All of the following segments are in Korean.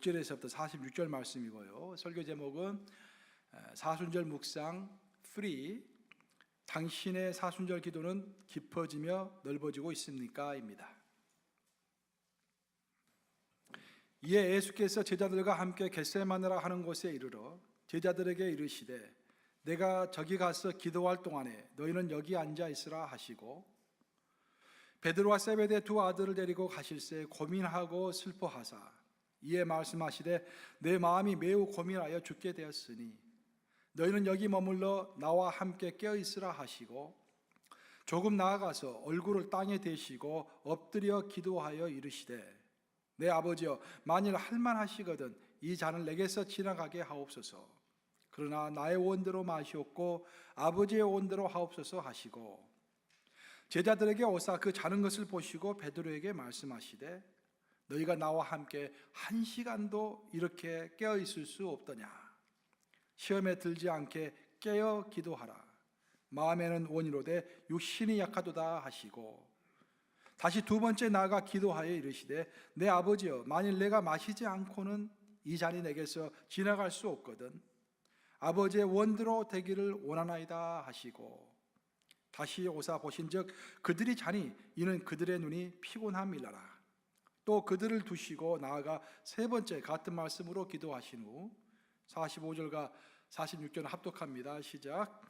46절에서부터 46절 말씀이고요. 설교 제목은 사순절 묵상 3, 당신의 사순절 기도는 깊어지며 넓어지고 있습니까? 입니다. 이에 예수께서 제자들과 함께 겟세마네라 하는 곳에 이르러 제자들에게 이르시되 내가 저기 가서 기도할 동안에 너희는 여기 앉아 있으라 하시고 베드로와 세베대의 두 아들을 데리고 가실새 고민하고 슬퍼하사 이에 말씀하시되 내 마음이 매우 고민하여 죽게 되었으니 너희는 여기 머물러 나와 함께 깨어 있으라 하시고 조금 나아가서 얼굴을 땅에 대시고 엎드려 기도하여 이르시되 내 아버지여 만일 할만하시거든 이 잔을 내게서 지나가게 하옵소서. 그러나 나의 원대로 마시옵고 아버지의 원대로 하옵소서 하시고 제자들에게 오사 그 자는 것을 보시고 베드로에게 말씀하시되 너희가 나와 함께 1시간도 이렇게 깨어 있을 수 없더냐. 시험에 들지 않게 깨어 기도하라. 마음에는 원이로되 육신이 약하도다 하시고 다시 두 번째 나아가 기도하여 이르시되 내 아버지여 만일 내가 마시지 않고는 이 잔이 내게서 지나갈 수 없거든 아버지의 원대로 되기를 원하나이다 하시고 다시 오사 보신즉 그들이 자니 이는 그들의 눈이 피곤함이라라. 또 그들을 두시고 나아가 세 번째 같은 말씀으로 기도하신 후 45절과 46절은 합독합니다. 시작.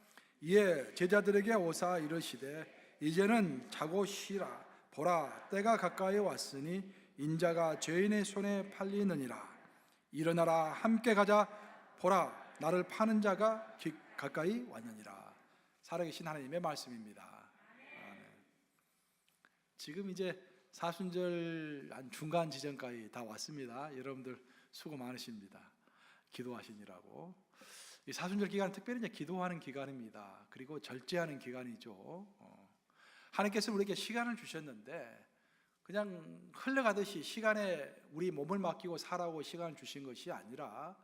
이에 제자들에게 오사 이르시되 이제는 자고 쉬라. 보라 때가 가까이 왔으니 인자가 죄인의 손에 팔리느니라. 일어나라 함께 가자. 보라 나를 파는 자가 가까이 왔느니라. 살아계신 하나님의 말씀입니다. 지금 이제 사순절 한 중간 지점까지 다 왔습니다. 여러분들 수고 많으십니다. 기도하시느라고. 이 사순절 기간은 특별히 이제 기도하는 기간입니다. 그리고 절제하는 기간이죠. 하나님께서 우리에게 시간을 주셨는데 그냥 흘러가듯이 시간에 우리 몸을 맡기고 살아오고 시간을 주신 것이 아니라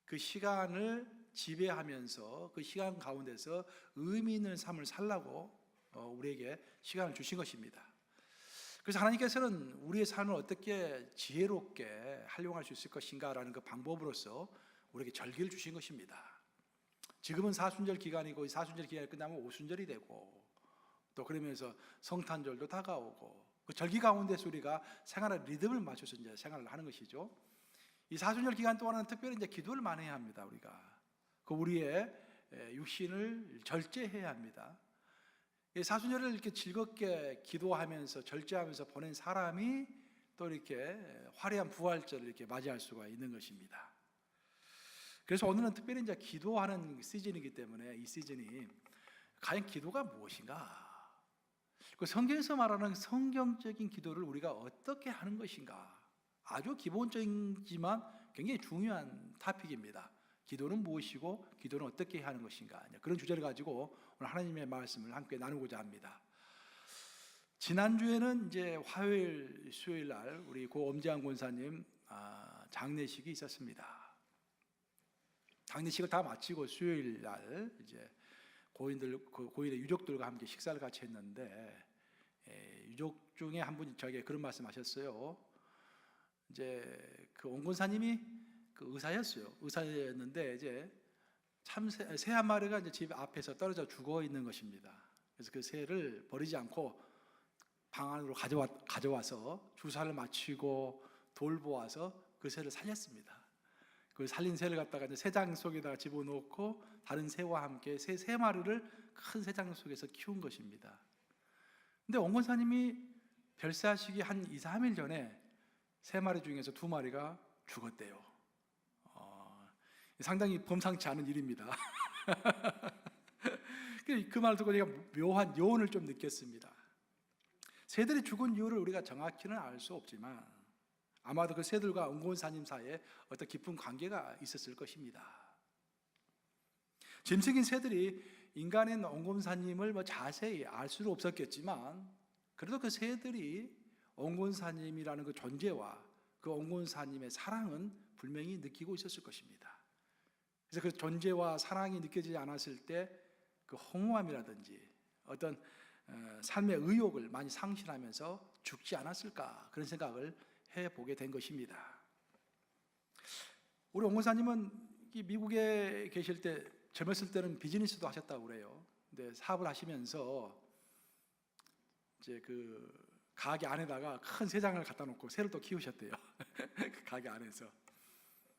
그 시간을 지배하면서 그 시간 가운데서 의미 있는 삶을 살라고 우리에게 시간을 주신 것입니다. 그래서 하나님께서는 우리의 삶을 어떻게 지혜롭게 활용할 수 있을 것인가라는 그 방법으로서 우리에게 절기를 주신 것입니다. 지금은 사순절 기간이고 사순절 기간이 끝나면 오순절이 되고 또 그러면서 성탄절도 다가오고 그 절기 가운데서 우리가 생활의 리듬을 맞춰서 이제 생활을 하는 것이죠. 이 사순절 기간 동안은 특별히 이제 기도를 많이 해야 합니다. 우리가 그 우리의 육신을 절제해야 합니다. 이 사순절을 이렇게 즐겁게 기도하면서 절제하면서 보낸 사람이 또 이렇게 화려한 부활절을 이렇게 맞이할 수가 있는 것입니다. 그래서 오늘은 특별히 이제 기도하는 시즌이기 때문에 이 시즌이 과연 기도가 무엇인가? 그 성경에서 말하는 성경적인 기도를 우리가 어떻게 하는 것인가? 아주 기본적이지만 굉장히 중요한 토픽입니다. 기도는 무엇이고 기도는 어떻게 하는 것인가? 그런 주제를 가지고 오늘 하나님의 말씀을 함께 나누고자 합니다. 지난주에는 이제 화요일, 수요일 날 우리 고 엄지한 권사님 장례식이 있었습니다. 장례식을 다 마치고 수요일 날 이제 고인의 유족들과 함께 식사를 같이 했는데 유족 중에 한 분이 저에게 그런 말씀하셨어요. 이제 그 원권사님이 그 의사였는데 이제 새 한 마리가 이제 집 앞에서 떨어져 죽어 있는 것입니다. 그래서 그 새를 버리지 않고 방 안으로 가져와서 주사를 맞추고 돌보아서 그 새를 살렸습니다. 그 살린 새를 갖다가 이제 새장 속에다가 집어넣고 다른 새와 함께 세 마리를 큰 새장 속에서 키운 것입니다. 근데 원권사님이 별세하시기 한 2, 3일 전에 세 마리 중에서 2마리가 죽었대요. 상당히 범상치 않은 일입니다. 그 말을 듣고 제가 묘한 여운을 좀 느꼈습니다. 새들이 죽은 이유를 우리가 정확히는 알 수 없지만 아마도 그 새들과 원권사님 사이에 어떤 깊은 관계가 있었을 것입니다. 짐승인 새들이 인간인 원권사님을 자세히 알 수는 없었겠지만 그래도 그 새들이 원권사님이라는 그 존재와 그 원권사님의 사랑은 분명히 느끼고 있었을 것입니다. 그래서 그 존재와 사랑이 느껴지지 않았을 때 그 허무함이라든지 어떤 삶의 의욕을 많이 상실하면서 죽지 않았을까 그런 생각을 해보게 된 것입니다. 우리 원고사님은 미국에 계실 때 젊었을 때는 비즈니스도 하셨다고 그래요. 근데 사업을 하시면서 이제 그 가게 안에다가 큰 새장을 갖다 놓고 새를 또 키우셨대요. 그 가게 안에서.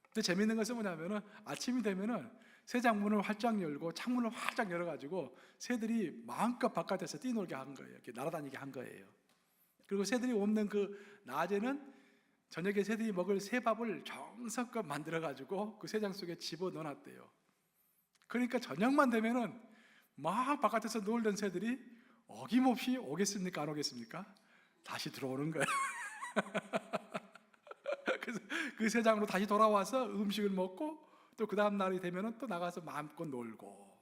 근데 재밌는 것은 뭐냐면은 아침이 되면은 새장 문을 활짝 열고 창문을 활짝 열어가지고 새들이 마음껏 바깥에서 뛰놀게 한 거예요. 이렇게 날아다니게 한 거예요. 그리고 새들이 없는 그 낮에는 저녁에 새들이 먹을 새밥을 정성껏 만들어가지고 그 새장 속에 집어 넣어놨대요. 그러니까 저녁만 되면은 막 바깥에서 놀던 새들이 어김없이 오겠습니까? 안 오겠습니까? 다시 들어오는 거예요. 그래서 그 새장으로 다시 돌아와서 음식을 먹고 또 그 다음 날이 되면은 또 나가서 마음껏 놀고.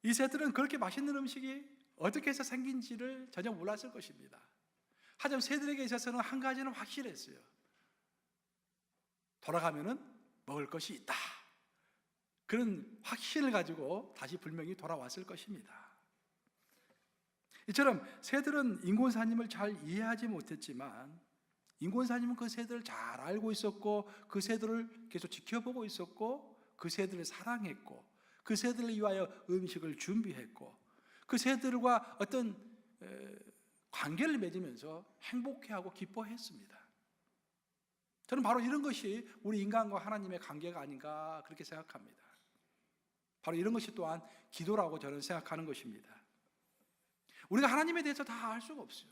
이 새들은 그렇게 맛있는 음식이 어떻게 해서 생긴지를 전혀 몰랐을 것입니다. 하지만 새들에게 있어서는 한 가지는 확실했어요. 돌아가면은 먹을 것이 있다. 그런 확신을 가지고 다시 분명히 돌아왔을 것입니다. 이처럼 새들은 인곤사님을 잘 이해하지 못했지만 인곤사님은 그 새들을 잘 알고 있었고 그 새들을 계속 지켜보고 있었고 그 새들을 사랑했고 그 새들을 위하여 음식을 준비했고 그 새들과 어떤 관계를 맺으면서 행복해하고 기뻐했습니다. 저는 바로 이런 것이 우리 인간과 하나님의 관계가 아닌가 그렇게 생각합니다. 바로 이런 것이 또한 기도라고 저는 생각하는 것입니다. 우리가 하나님에 대해서 다 알 수가 없어요.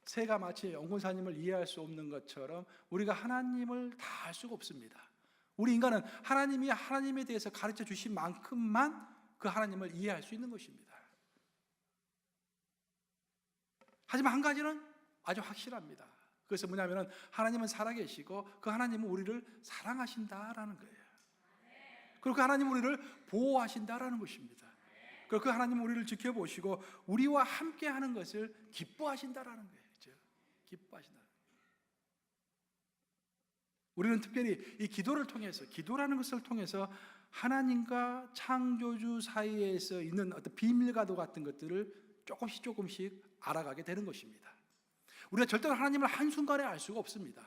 새가 마치 연꽃사님을 이해할 수 없는 것처럼 우리가 하나님을 다 알 수가 없습니다. 우리 인간은 하나님이 하나님에 대해서 가르쳐 주신 만큼만 그 하나님을 이해할 수 있는 것입니다. 하지만 한 가지는 아주 확실합니다. 그것은 뭐냐면 하나님은 살아계시고 그 하나님은 우리를 사랑하신다라는 거예요. 그리고 그 하나님은 우리를 보호하신다라는 것입니다. 그리고 그 하나님은 우리를 지켜보시고 우리와 함께하는 것을 기뻐하신다라는 거예요. 그렇죠? 기뻐하신다. 우리는 특별히 이 기도를 통해서, 기도라는 것을 통해서 하나님과 창조주 사이에서 있는 어떤 비밀과도 같은 것들을 조금씩 알아가게 되는 것입니다. 우리가 절대로 하나님을 한순간에 알 수가 없습니다.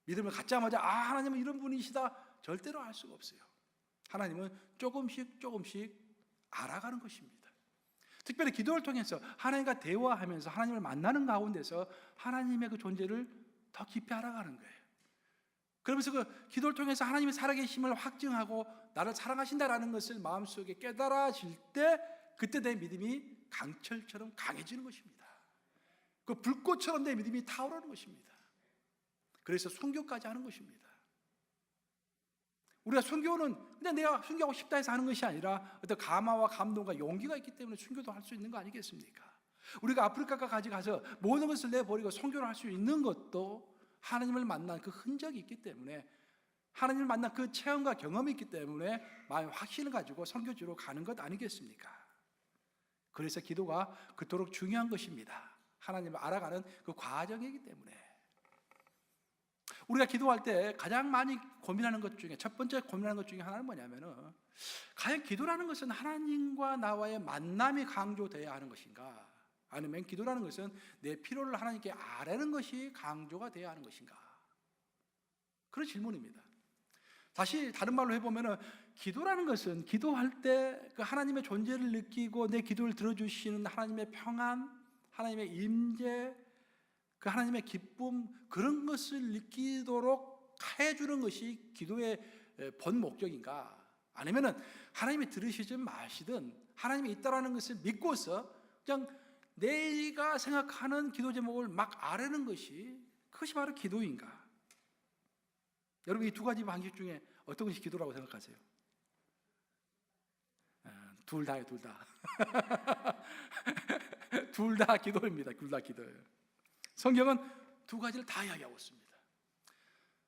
믿음을 갖자마자 하나님은 이런 분이시다 절대로 알 수가 없어요. 하나님은 조금씩 알아가는 것입니다. 특별히 기도를 통해서 하나님과 대화하면서 하나님을 만나는 가운데서 하나님의 그 존재를 더 깊이 알아가는 거예요. 그러면서 그 기도를 통해서 하나님의 살아계심을 확증하고 나를 사랑하신다라는 것을 마음속에 깨달아질 때 그때 내 믿음이 강철처럼 강해지는 것입니다. 그 불꽃처럼 내 믿음이 타오르는 것입니다. 그래서 순교까지 하는 것입니다. 우리가 순교는 그냥 내가 순교하고 싶다 해서 하는 것이 아니라 어떤 감화와 감동과 용기가 있기 때문에 순교도 할 수 있는 거 아니겠습니까? 우리가 아프리카까지 가서 모든 것을 내버리고 순교를 할 수 있는 것도 하나님을 만난 그 흔적이 있기 때문에 하나님을 만난 그 체험과 경험이 있기 때문에 마음의 확신을 가지고 선교지로 가는 것 아니겠습니까? 그래서 기도가 그토록 중요한 것입니다. 하나님을 알아가는 그 과정이기 때문에 우리가 기도할 때 가장 많이 고민하는 것 중에 첫 번째 고민하는 것 중에 하나는 뭐냐면은 과연 기도라는 것은 하나님과 나와의 만남이 강조되어야 하는 것인가? 아니면 기도라는 것은 내 필요를 하나님께 아뢰는 것이 강조가 되어야 하는 것인가? 그런 질문입니다. 다시 다른 말로 해보면은 기도라는 것은 기도할 때 그 하나님의 존재를 느끼고 내 기도를 들어주시는 하나님의 평안, 하나님의 임재, 그 하나님의 기쁨 그런 것을 느끼도록 해주는 것이 기도의 본 목적인가? 아니면은 하나님이 들으시든 마시든 하나님이 있다라는 것을 믿고서 그냥 내가 생각하는 기도 제목을 막 아뢰는 것이 그것이 바로 기도인가? 여러분 이 두 가지 방식 중에 어떤 것이 기도라고 생각하세요? 둘 다예요, 둘 다. 둘 다 기도입니다. 둘 다 기도예요. 성경은 두 가지를 다 이야기하고 있습니다.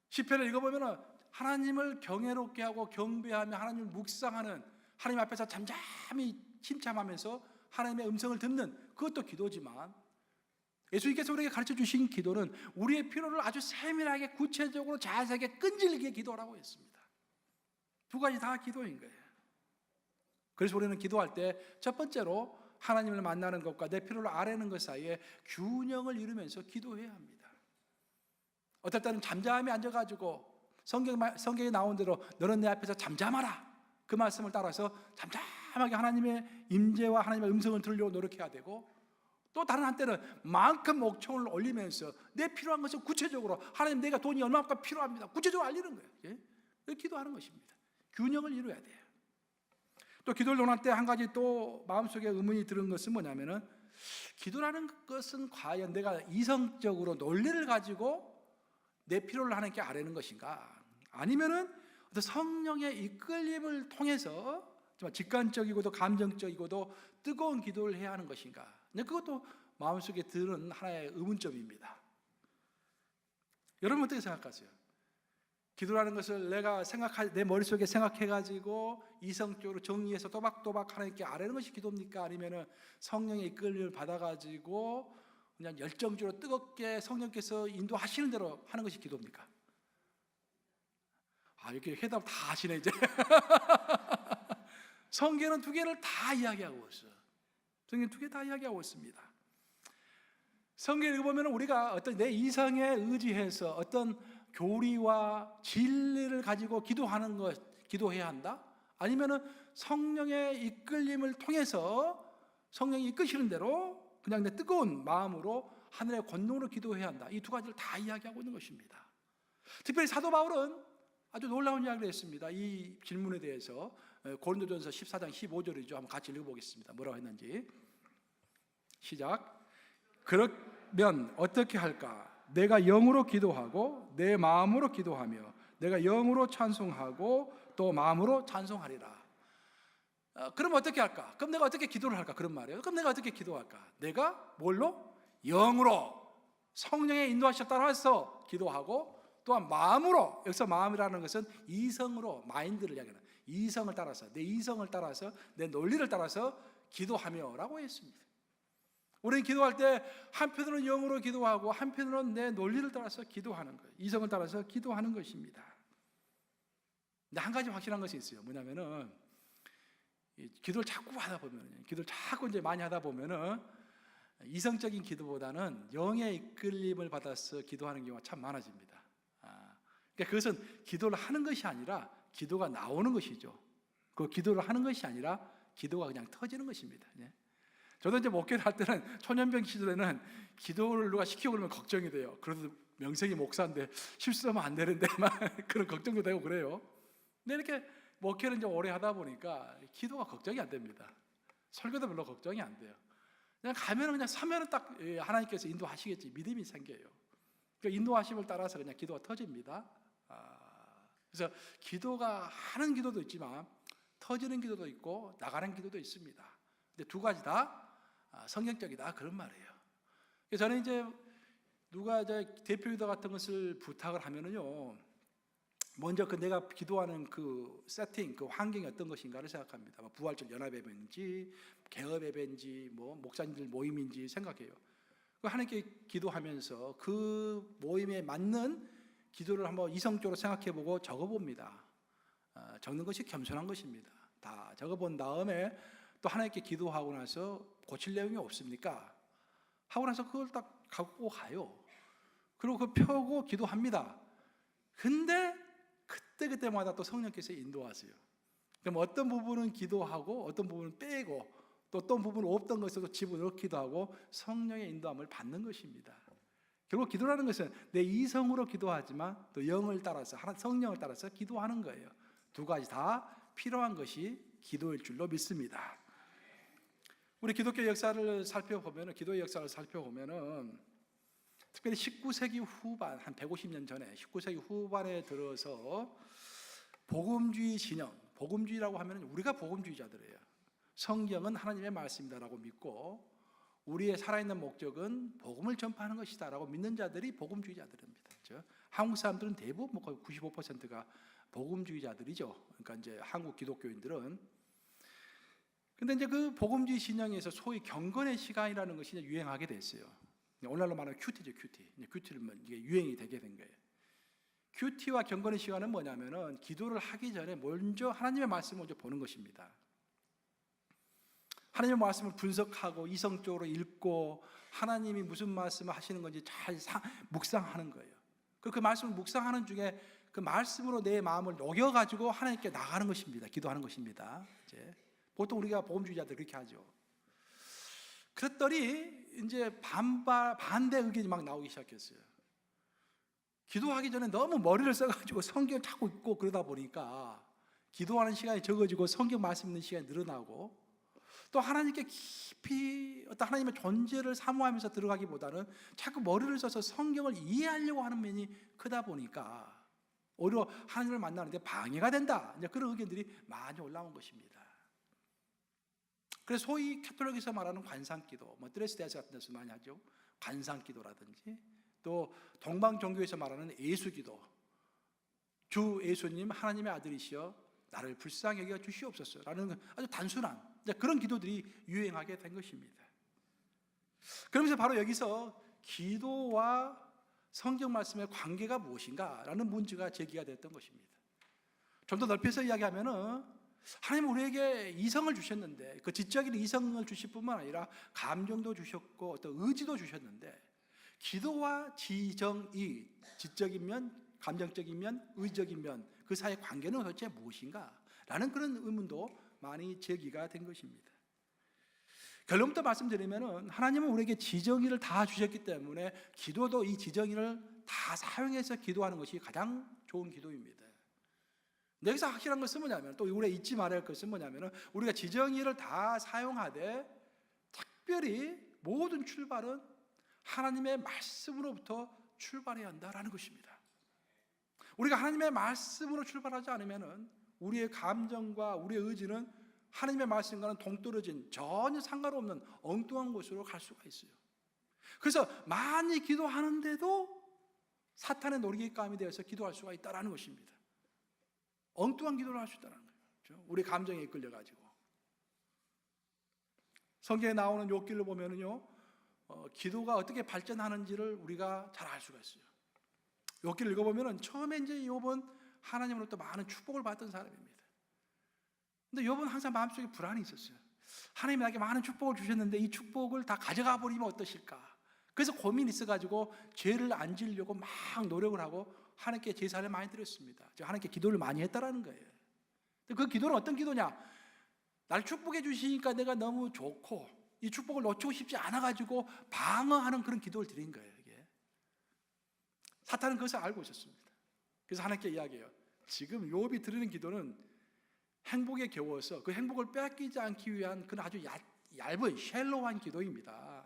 시편을 읽어보면 하나님을 경외롭게 하고 경배하며 하나님을 묵상하는 하나님 앞에서 잠잠히 침참하면서 하나님의 음성을 듣는 그것도 기도지만 예수님께서 우리에게 가르쳐 주신 기도는 우리의 필요를 아주 세밀하게 구체적으로 자세하게 끈질기게 기도하라고 했습니다. 두 가지 다 기도인 거예요. 그래서 우리는 기도할 때 첫 번째로 하나님을 만나는 것과 내 필요를 아뢰는 것 사이에 균형을 이루면서 기도해야 합니다. 어떨 때는 잠잠히 앉아가지고 성경에 나온 대로 너는 내 앞에서 잠잠하라, 그 말씀을 따라서 잠잠하게 하나님의 임재와 하나님의 음성을 들으려고 노력해야 되고, 또 다른 한때는 만큼 목청을 올리면서 내 필요한 것을 구체적으로, 하나님 내가 돈이 얼마큼 필요합니다, 구체적으로 알리는 거예요. 예? 기도하는 것입니다. 균형을 이루어야 돼요. 또 기도를 논할 때 한 가지 또 마음속에 의문이 드는 것은 뭐냐면은, 기도라는 것은 과연 내가 이성적으로 논리를 가지고 내 필요를 하나님께 아뢰는 것인가, 아니면은 어떤 성령의 이끌림을 통해서 직관적이고도 감정적이고도 뜨거운 기도를 해야 하는 것인가. 그것도 마음속에 드는 하나의 의문점입니다. 여러분 어떻게 생각하세요? 기도라는 것을 내 머릿속에 생각해가지고 이성적으로 정리해서 또박또박 하나님께 아뢰는 것이 기도입니까? 아니면 성령의 이끌림을 받아가지고 그냥 열정적으로 뜨겁게 성령께서 인도하시는 대로 하는 것이 기도입니까? 이렇게 회답 다 하시네 이제. 성경은 두 개를 다 이야기하고 있어요. 성경 두 개 다 이야기하고 있습니다. 성경을 읽어보면 우리가 어떤 내 이성에 의지해서 어떤 교리와 진리를 가지고 기도해야 한다? 아니면은 성령의 이끌림을 통해서 성령이 이끄시는 대로 그냥 내 뜨거운 마음으로 하늘의 권능으로 기도해야 한다. 이 두 가지를 다 이야기하고 있는 것입니다. 특별히 사도 바울은 아주 놀라운 이야기를 했습니다. 이 질문에 대해서 고린도전서 14장 15절이죠. 한번 같이 읽어보겠습니다. 뭐라고 했는지. 시작. 그러면 어떻게 할까? 내가 영으로 기도하고 내 마음으로 기도하며 내가 영으로 찬송하고 또 마음으로 찬송하리라. 그럼 어떻게 할까? 그럼 내가 어떻게 기도를 할까? 그런 말이에요. 그럼 내가 어떻게 기도할까? 내가 뭘로? 영으로, 성령의 인도하심에 따라서 기도하고, 또한 마음으로, 여기서 마음이라는 것은 이성으로, 마인드를 이야기하는, 이성을 따라서, 내 이성을 따라서, 내 논리를 따라서 기도하며 라고 했습니다. 우리는 기도할 때 한편으로는 영으로 기도하고 한편으로는 내 논리를 따라서 기도하는 거예요. 이성을 따라서 기도하는 것입니다. 근데 한 가지 확실한 것이 있어요. 뭐냐면은 기도를 자꾸 하다 보면, 기도를 자꾸 이제 많이 하다 보면은 이성적인 기도보다는 영의 이끌림을 받아서 기도하는 경우가 참 많아집니다. 그러니까 그것은 기도를 하는 것이 아니라 기도가 나오는 것이죠. 그 기도를 하는 것이 아니라 기도가 그냥 터지는 것입니다. 저도 이제 목회를 할 때는 초년병 시절에는 기도를 누가 시키고 그러면 걱정이 돼요. 그래도 명색이 목사인데 실수하면 안 되는데 막 그런 걱정도 되고 그래요. 근데 이렇게 목회를 이제 오래 하다 보니까 기도가 걱정이 안 됩니다. 설교도 별로 걱정이 안 돼요. 그냥 가면은 그냥 서면은 딱 하나님께서 인도하시겠지 믿음이 생겨요. 그 인도하심을 따라서 그냥 기도가 터집니다. 그래서 기도가 하는 기도도 있지만 터지는 기도도 있고 나가는 기도도 있습니다. 근데 두 가지 다 성경적이다 그런 말이에요. 그래서 저는 이제 누가 이제 대표기도 같은 것을 부탁을 하면은요, 먼저 그 내가 기도하는 그 세팅, 그 환경이 어떤 것인가를 생각합니다. 부활절 연합예배인지 개업예배인지 뭐 목사님들 모임인지 생각해요. 하나님께 기도하면서 그 모임에 맞는 기도를 한번 이성적으로 생각해보고 적어봅니다. 적는 것이 겸손한 것입니다. 다 적어본 다음에 또 하나님께 기도하고 나서 고칠 내용이 없습니까? 하고 나서 그걸 딱 갖고 가요. 그리고 그 펴고 기도합니다. 근데 그때마다 또 성령께서 인도하세요. 그럼 어떤 부분은 기도하고 어떤 부분은 빼고 또 어떤 부분은 없던 것을 집어넣기도 하고 성령의 인도함을 받는 것입니다. 결국 기도라는 것은 내 이성으로 기도하지만 또 영을 따라서, 성령을 따라서 기도하는 거예요. 두 가지 다 필요한 것이 기도일 줄로 믿습니다. 우리 기독교 역사를 살펴보면, 기도의 역사를 살펴보면은 특별히 19세기 후반, 한 150년 전에 19세기 후반에 들어서 복음주의 진영, 복음주의라고 하면 우리가 복음주의자들이에요. 성경은 하나님의 말씀이다라고 믿고 우리의 살아있는 목적은 복음을 전파하는 것이다라고 믿는 자들이 복음주의자들입니다. 그렇죠? 한국 사람들은 대부분 거의 95%가 복음주의자들이죠. 그러니까 이제 한국 기독교인들은. 근데 이제 그 복음주의 진영에서 소위 경건의 시간이라는 것이 이제 유행하게 됐어요. 오늘날로 말하면 큐티죠, 큐티. 큐티를 이게 유행이 되게 된 거예요. 큐티와 경건의 시간은 뭐냐면은 기도를 하기 전에 먼저 하나님의 말씀을 먼저 보는 것입니다. 하나님의 말씀을 분석하고 이성적으로 읽고 하나님이 무슨 말씀을 하시는 건지 잘 묵상하는 거예요. 그리고 그 말씀을 묵상하는 중에 그 말씀으로 내 마음을 녹여가지고 하나님께 나가는 것입니다. 기도하는 것입니다. 이제 보통 우리가 복음주의자들 그렇게 하죠. 그랬더니 이제 반대 의견이 막 나오기 시작했어요. 기도하기 전에 너무 머리를 써가지고 성경 자꾸 읽고 그러다 보니까 기도하는 시간이 적어지고 성경 말씀 있는 시간이 늘어나고, 또 하나님께 깊이 어떤 하나님의 존재를 사모하면서 들어가기보다는 자꾸 머리를 써서 성경을 이해하려고 하는 면이 크다 보니까 오히려 하나님을 만나는데 방해가 된다, 이제 그런 의견들이 많이 올라온 것입니다. 그래서 소위 캐톨릭에서 말하는 관상기도, 드레스데스 같은 데서 많이 하죠. 관상기도라든지, 또 동방 종교에서 말하는 예수기도, 주 예수님 하나님의 아들이시여 나를 불쌍히 여겨 주시옵소서 라는 아주 단순한 그런 기도들이 유행하게 된 것입니다. 그러면서 바로 여기서 기도와 성경 말씀의 관계가 무엇인가 라는 문제가 제기가 됐던 것입니다. 좀 더 넓혀서 이야기하면은 하나님 우리에게 이성을 주셨는데, 그 지적인 이성을 주실 뿐만 아니라 감정도 주셨고 어떤 의지도 주셨는데, 기도와 지정이 지적인 면, 감정적인 면, 의적인 면, 그 사이의 관계는 도대체 무엇인가 라는 그런 의문도 많이 제기가 된 것입니다. 결론부터 말씀드리면 하나님은 우리에게 지정의를 다 주셨기 때문에 기도도 이 지정의를 다 사용해서 기도하는 것이 가장 좋은 기도입니다. 여기서 확실한 것은 뭐냐면, 또 우리가 잊지 말아야 할 것은 뭐냐면, 우리가 지정의를 다 사용하되 특별히 모든 출발은 하나님의 말씀으로부터 출발해야 한다라는 것입니다. 우리가 하나님의 말씀으로 출발하지 않으면 우리의 감정과 우리의 의지는 하나님의 말씀과는 동떨어진 전혀 상관없는 엉뚱한 곳으로 갈 수가 있어요. 그래서 많이 기도하는데도 사탄의 놀이감이 되어서 기도할 수가 있다는 것입니다. 엉뚱한 기도를 할 수 있다는 거예요. 우리 감정에 이끌려가지고. 성경에 나오는 욥기를 보면은요, 기도가 어떻게 발전하는지를 우리가 잘 알 수가 있어요. 욥기를 읽어보면은 처음에 이제 욥은 하나님으로부터 많은 축복을 받던 사람입니다. 근데 욥은 항상 마음속에 불안이 있었어요. 하나님이 나에게 많은 축복을 주셨는데 이 축복을 다 가져가 버리면 어떠실까? 그래서 고민이 있어가지고 죄를 안 지으려고 막 노력을 하고 하나님께 제사를 많이 드렸습니다. 하나님께 기도를 많이 했다라는 거예요. 그 기도는 어떤 기도냐? 날 축복해 주시니까 내가 너무 좋고 이 축복을 놓치고 싶지 않아가지고 방어하는 그런 기도를 드린 거예요. 이게. 사탄은 그것을 알고 있었습니다. 그래서 하나님께 이야기해요. 지금 욥이 드리는 기도는 행복에 겨워서 그 행복을 뺏기지 않기 위한 그런 아주 얇은 쉘로한 기도입니다.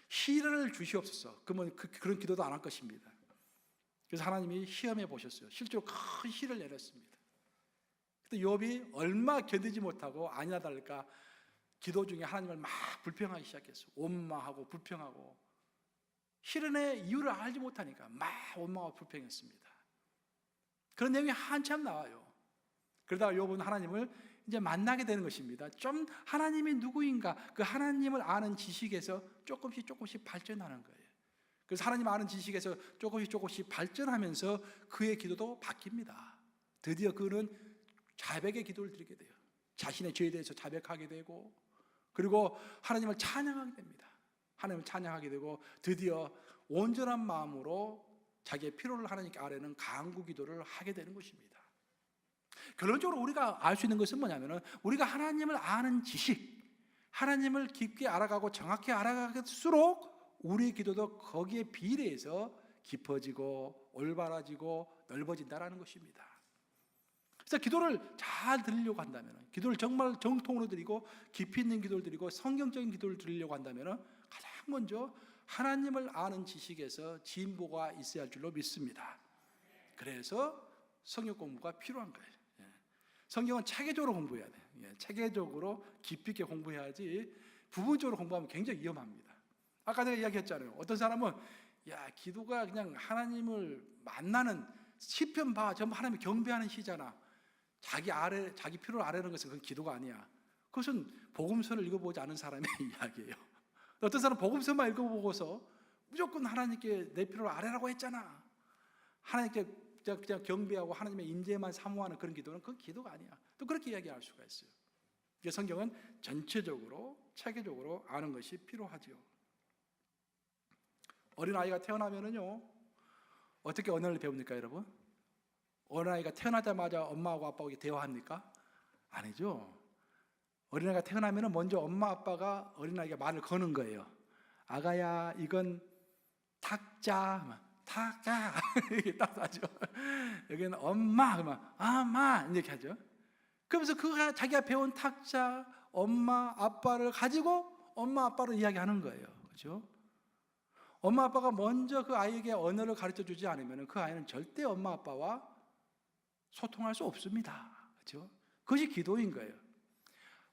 희를 주시옵소서. 그러면 그런 기도도 안 할 것입니다. 그래서 하나님이 시험해 보셨어요. 실제로 큰 희를 내렸습니다. 그때 욥이 얼마 견디지 못하고 아니나 다를까 기도 중에 하나님을 막 불평하기 시작했어요. 원망하고 불평하고 실현의 이유를 알지 못하니까 막 원망하고 불평했습니다. 그런 내용이 한참 나와요. 그러다가 욥은 하나님을 이제 만나게 되는 것입니다. 좀 하나님이 누구인가 그 하나님을 아는 지식에서 조금씩 발전하는 거예요. 그래서 하나님 아는 지식에서 조금씩 발전하면서 그의 기도도 바뀝니다. 드디어 그는 자백의 기도를 드리게 돼요. 자신의 죄에 대해서 자백하게 되고, 그리고 하나님을 찬양하게 됩니다. 하나님을 찬양하게 되고 드디어 온전한 마음으로 자기의 필요를 하나님께 아뢰는 간구 기도를 하게 되는 것입니다. 결론적으로 우리가 알 수 있는 것은 뭐냐면, 우리가 하나님을 아는 지식, 하나님을 깊게 알아가고 정확히 알아갈수록 우리의 기도도 거기에 비례해서 깊어지고 올바라지고 넓어진다는 것입니다. 그래서 기도를 잘 드리려고 한다면, 기도를 정말 정통으로 드리고 깊이 있는 기도를 드리고 성경적인 기도를 드리려고 한다면 가장 먼저 하나님을 아는 지식에서 진보가 있어야 할 줄로 믿습니다. 그래서 성경 공부가 필요한 거예요. 성경은 체계적으로 공부해야 돼요. 체계적으로 깊이 있게 공부해야지 부분적으로 공부하면 굉장히 위험합니다. 아까 내가 이야기했잖아요. 어떤 사람은 기도가 그냥 하나님을 만나는 시편 봐, 전부 하나님을 경배하는 시잖아. 자기 필요를 아뢰는 것은 그건 기도가 아니야. 그것은 복음서를 읽어보지 않은 사람의 이야기예요. 어떤 사람은 복음서만 읽어보고서 무조건 하나님께 내 필요를 아뢰라고 했잖아. 하나님께 그냥 경배하고 하나님의 임재만 사모하는 그런 기도는 그건 기도가 아니야. 또 그렇게 이야기할 수가 있어요. 성경은 전체적으로 체계적으로 아는 것이 필요하죠. 어린아이가 태어나면은요, 어떻게 언어를 배웁니까, 여러분? 어린아이가 태어나자마자 엄마하고 아빠하고 대화합니까? 아니죠. 어린아이가 태어나면 먼저 엄마 아빠가 어린아이가 말을 거는 거예요. 아가야, 이건 탁자, 탁자 이렇게 딱 하죠. 여기는 엄마, 그러면 아마 이렇게 하죠. 그러면서 그가 자기가 배운 탁자, 엄마, 아빠를 가지고 엄마, 아빠로 이야기하는 거예요. 그렇죠? 엄마, 아빠가 먼저 그 아이에게 언어를 가르쳐 주지 않으면 그 아이는 절대 엄마, 아빠와 소통할 수 없습니다. 그렇죠? 그것이 기도인 거예요.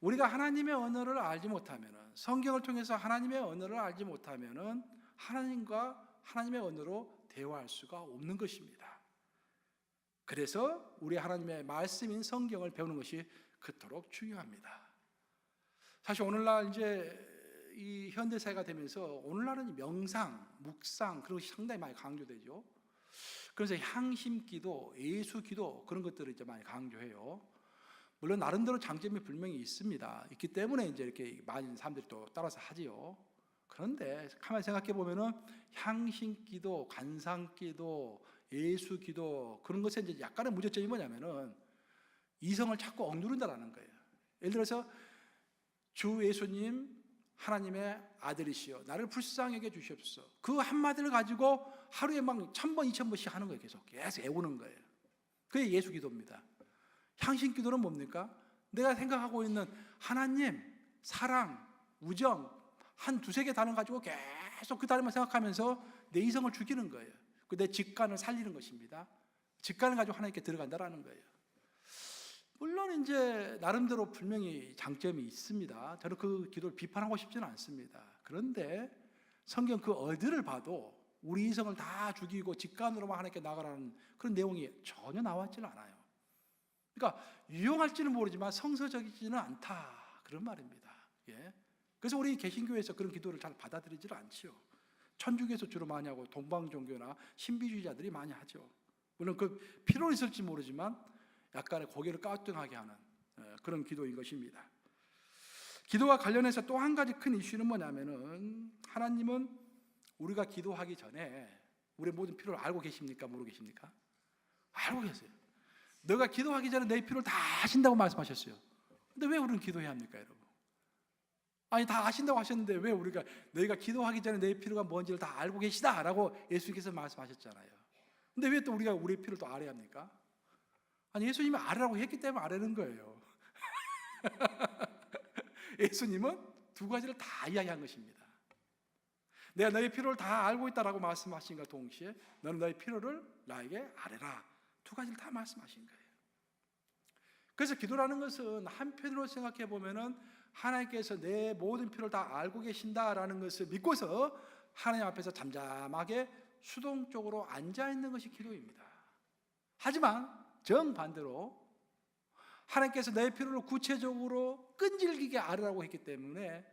우리가 하나님의 언어를 알지 못하면, 성경을 통해서 하나님의 언어를 알지 못하면 하나님과 하나님의 언어로 대화할 수가 없는 것입니다. 그래서 우리 하나님의 말씀인 성경을 배우는 것이 그토록 중요합니다. 사실 오늘날 이제 이 현대사회가 되면서 오늘날은 명상, 묵상 그런 것이 상당히 많이 강조되죠. 그래서 향심기도, 예수기도 그런 것들을 이제 많이 강조해요. 물론 나름대로 장점이 분명히 있습니다. 있기 때문에 이제 이렇게 많은 사람들이 또 따라서 하지요. 그런데 가만히 생각해 보면은 향신기도, 간상기도, 예수기도 그런 것에 이제 약간의 문제점이 뭐냐면은 이성을 자꾸 억누른다라는 거예요. 예를 들어서 주 예수님 하나님의 아들이시여 나를 불쌍히 여겨 주시옵소서. 그 한마디를 가지고 하루에 막 1000번, 2000번씩 하는 거예요. 계속 애우는 거예요. 그게 예수기도입니다. 향신기도는 뭡니까? 내가 생각하고 있는 하나님, 사랑, 우정 한 두세 개 단어 가지고 계속 그 단어만 생각하면서 내 이성을 죽이는 거예요. 내 직관을 살리는 것입니다. 직관을 가지고 하나님께 들어간다라는 거예요. 물론 이제 나름대로 분명히 장점이 있습니다. 저는 그 기도를 비판하고 싶지는 않습니다. 그런데 성경 그 어디를 봐도 우리 이성을 다 죽이고 직관으로만 하나님께 나가라는 그런 내용이 전혀 나왔지는 않아요. 그러니까 유용할지는 모르지만 성서적이지는 않다 그런 말입니다. 예. 그래서 우리 개신교에서 그런 기도를 잘 받아들이지를 않지요. 천주교에서 주로 많이 하고 동방종교나 신비주의자들이 많이 하죠. 물론 그 필요는 있을지 모르지만 약간의 고개를 까뚱하게 하는 그런 기도인 것입니다. 기도와 관련해서 또 한 가지 큰 이슈는 뭐냐면은 하나님은 우리가 기도하기 전에 우리의 모든 필요를 알고 계십니까? 모르고 계십니까? 알고 계세요. 너가 기도하기 전에 내 필요를 다 아신다고 말씀하셨어요. 근데 왜 우리는 기도해야 합니까, 여러분? 아니 다 아신다고 하셨는데 왜 우리가 너희가 기도하기 전에 내 필요가 뭔지를 다 알고 계시다라고 예수님께서 말씀하셨잖아요. 근데 왜 또 우리가 우리의 필요를 또 알아야 합니까? 아니 예수님이 알으라고 했기 때문에 알아는 거예요. 예수님은 두 가지를 다 이야기한 것입니다. 내가 너의 필요를 다 알고 있다라고 말씀하신과 동시에 너는 너의 필요를 나에게 아뢰라. 두 가지를 다 말씀하신 거예요. 그래서 기도라는 것은 한편으로 생각해 보면은 하나님께서 내 모든 필요를 다 알고 계신다라는 것을 믿고서 하나님 앞에서 잠잠하게 수동적으로 앉아 있는 것이 기도입니다. 하지만 정반대로 하나님께서 내 필요를 구체적으로 끈질기게 아뢰라고 했기 때문에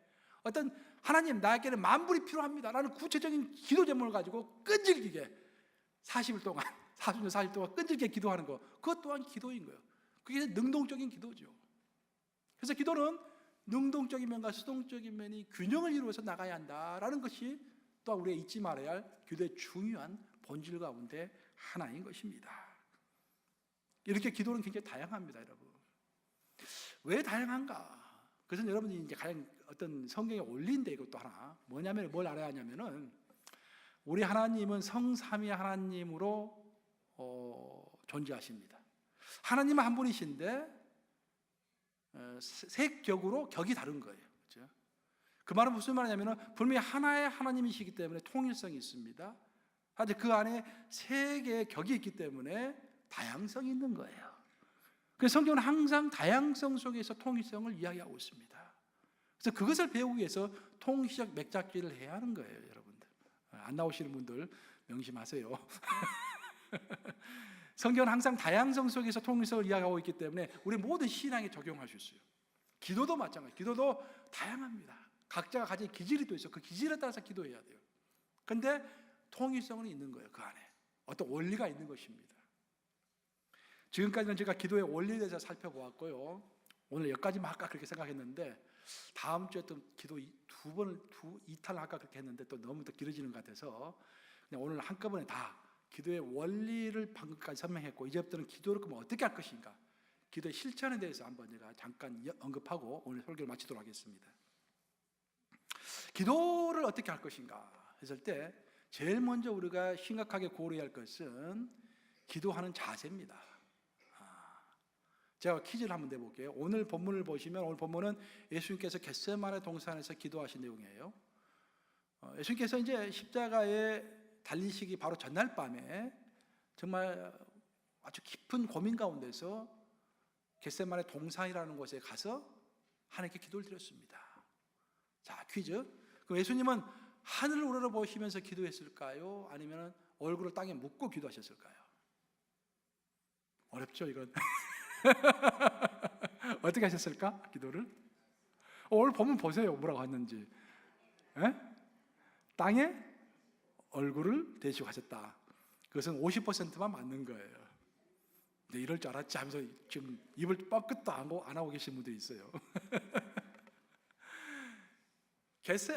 어떤 하나님 나에게는 만불이 필요합니다 라는 구체적인 기도 제목을 가지고 끈질기게 40일 동안 40년 40일 동안 끈질기게 기도하는 것 그것 또한 기도인 거예요. 그게 능동적인 기도죠. 그래서 기도는 능동적인 면과 수동적인 면이 균형을 이루어서 나가야 한다라는 것이 또한 우리가 잊지 말아야 할 기도의 중요한 본질 가운데 하나인 것입니다. 이렇게 기도는 굉장히 다양합니다, 여러분. 왜 다양한가? 그래서 여러분이 이제 가장 어떤 성경에 올린데 이것도 하나 뭐냐면 뭘 알아야 하냐면은 우리 하나님은 성삼위 하나님으로 존재하십니다. 하나님은 한 분이신데 색격으로 격이 다른 거예요. 그렇죠? 그 말은 무슨 말이냐면은 분명히 하나의 하나님이시기 때문에 통일성이 있습니다. 하지만 그 안에 세 개의 격이 있기 때문에 다양성이 있는 거예요. 그래서 성경은 항상 다양성 속에서 통일성을 이야기하고 있습니다. 그래서 그것을 배우기 위해서 통시적 맥잡기를 해야 하는 거예요, 여러분들. 안 나오시는 분들 명심하세요. 성경은 항상 다양성 속에서 통일성을 이야기하고 있기 때문에 우리 모든 신앙에 적용할 수 있어요. 기도도 마찬가지. 기도도 다양합니다. 각자가 가진 기질이 또 있어. 그 기질에 따라서 기도해야 돼요. 그런데 통일성은 있는 거예요. 그 안에 어떤 원리가 있는 것입니다. 지금까지는 제가 기도의 원리에 대해서 살펴보았고요. 오늘 여기까지만 할까 그렇게 생각했는데 다음 주에 또 기도 이탈을 할까 그렇게 했는데 또 너무 더 길어지는 것 같아서 그냥 오늘 한꺼번에 다 기도의 원리를 방금까지 설명했고, 이제부터는 기도를 그럼 어떻게 할 것인가, 기도의 실천에 대해서 한번 제가 잠깐 언급하고 오늘 설교를 마치도록 하겠습니다. 기도를 어떻게 할 것인가 했을 때 제일 먼저 우리가 심각하게 고려해야 할 것은 기도하는 자세입니다. 제가 퀴즈를 한번 내볼게요. 오늘 본문을 보시면, 오늘 본문은 예수님께서 겟세마네 동산에서 기도하신 내용이에요. 예수님께서 이제 십자가에 달리시기 바로 전날 밤에 정말 아주 깊은 고민 가운데서 겟세마네 동산이라는 곳에 가서 하나님께 기도를 드렸습니다. 자, 퀴즈. 그럼 예수님은 하늘을 우러러보시면서 기도했을까요? 아니면 얼굴을 땅에 묻고 기도하셨을까요? 어렵죠, 이건. 어떻게 하셨을까? 기도를? 오늘 본문 보세요. 뭐라고 했는지. 에? 땅에 얼굴을 대시고 하셨다. 그것은 50%만 맞는 거예요. 근데 이럴 줄 알았지 하면서 지금 입을 뻐끗도 안 하고 계신 분들이 있어요.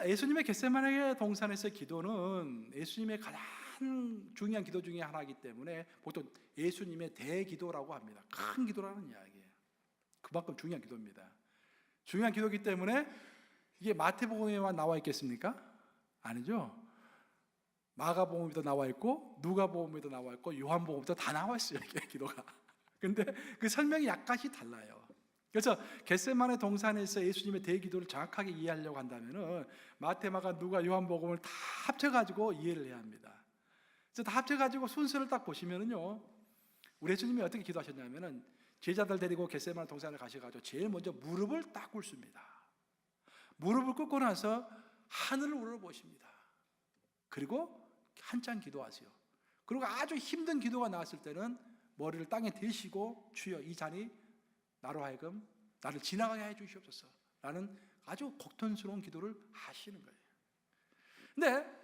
예수님의 겟세마네 동산에서 기도는 예수님의 가장 중요한 기도 중에 하나이기 때문에 보통 예수님의 대기도라고 합니다. 큰 기도라는 이야기예요. 그만큼 중요한 기도입니다. 중요한 기도이기 때문에 이게 마태복음에만 나와 있겠습니까? 아니죠. 마가복음에도 나와 있고 누가복음에도 나와 있고 요한복음에도 다 나와 있어요, 이게 기도가. 근데 그 설명이 약간씩 달라요. 그래서 겟세마네 동산에서 예수님의 대기도를 정확하게 이해하려고 한다면은 마태, 마가, 누가, 요한복음을 다 합쳐가지고 이해를 해야 합니다. 그래서 다 합쳐가지고 순서를 딱 보시면은요, 우리 예수님이 어떻게 기도하셨냐면은 제자들 데리고 겟세마네 동산에 가셔가지고 제일 먼저 무릎을 딱 꿇습니다. 무릎을 꿇고 나서 하늘을 우러러보십니다. 그리고 한참 기도하세요. 그리고 아주 힘든 기도가 나왔을 때는 머리를 땅에 대시고 주여 이 잔이 나로 하여금 나를 지나가게 해 주시옵소서 라는 아주 고통스러운 기도를 하시는 거예요. 근데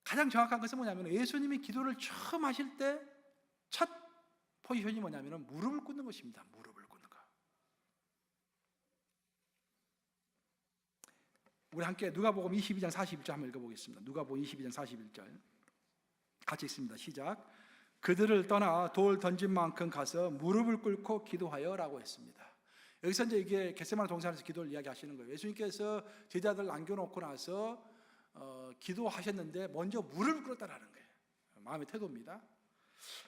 가장 정확한 것은 뭐냐면 예수님이 기도를 처음 하실 때 첫 포지션이 뭐냐면 무릎을 꿇는 것입니다. 무릎을 꿇는 거. 우리 함께 누가복음 22장 41절 한번 읽어보겠습니다. 누가복음 22장 41절 같이 읽습니다. 시작. 그들을 떠나 돌 던진 만큼 가서 무릎을 꿇고 기도하여 라고 했습니다. 여기서 이제 이게 겟세마네 동산에서 기도를 이야기하시는 거예요. 예수님께서 제자들 남겨놓고 나서 기도하셨는데 먼저 무릎을 꿇었다라는 거예요. 마음의 태도입니다.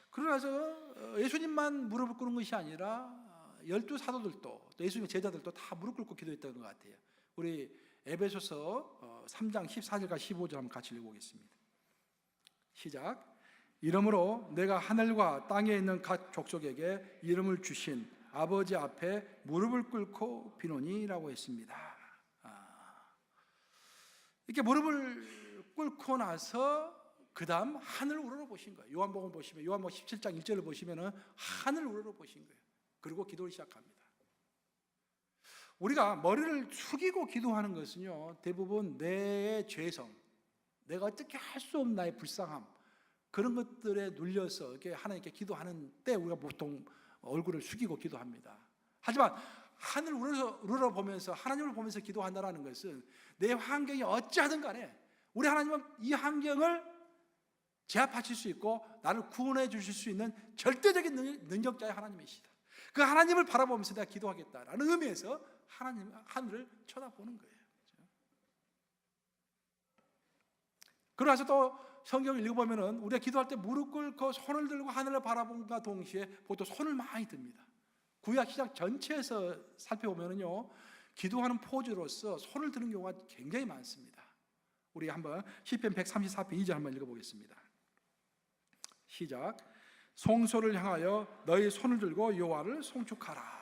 그러고 나서 예수님만 무릎을 꿇은 것이 아니라 12사도들도 또 예수님의 제자들도 다 무릎 꿇고 기도했던 것 같아요. 우리 에베소서 3장 14절과 15절 한번 같이 읽어보겠습니다. 시작. 이러므로 내가 하늘과 땅에 있는 각 족속에게 이름을 주신 아버지 앞에 무릎을 꿇고 비노니라고 했습니다. 이렇게 무릎을 꿇고 나서 그 다음 하늘을 우러러보신 거예요. 요한복음 보시면 요한복음 17장 1절을 보시면 하늘을 우러러보신 거예요. 그리고 기도를 시작합니다. 우리가 머리를 숙이고 기도하는 것은요, 대부분 내 죄성, 내가 어떻게 할 수 없는 나의 불쌍함, 그런 것들에 눌려서 이렇게 하나님께 기도하는 때 우리가 보통 얼굴을 숙이고 기도합니다. 하지만 하늘을 우러러보면서 하나님을 보면서 기도한다는 것은 내 환경이 어찌하든 간에 우리 하나님은 이 환경을 제압하실 수 있고 나를 구원해 주실 수 있는 절대적인 능력자의 하나님이시다. 그 하나님을 바라보면서 내가 기도하겠다라는 의미에서 하늘을 쳐다보는 거예요. 그러나서 또 성경을 읽어보면은 우리가 기도할 때 무릎 꿇고 손을 들고 하늘을 바라본과 동시에 보통 손을 많이 듭니다. 구약 시작 전체에서 살펴보면은요, 기도하는 포즈로서 손을 드는 경우가 굉장히 많습니다. 우리 한번 시편 134편 2절 한번 읽어보겠습니다. 시작. 성소를 향하여 너희 손을 들고 여호와를 송축하라.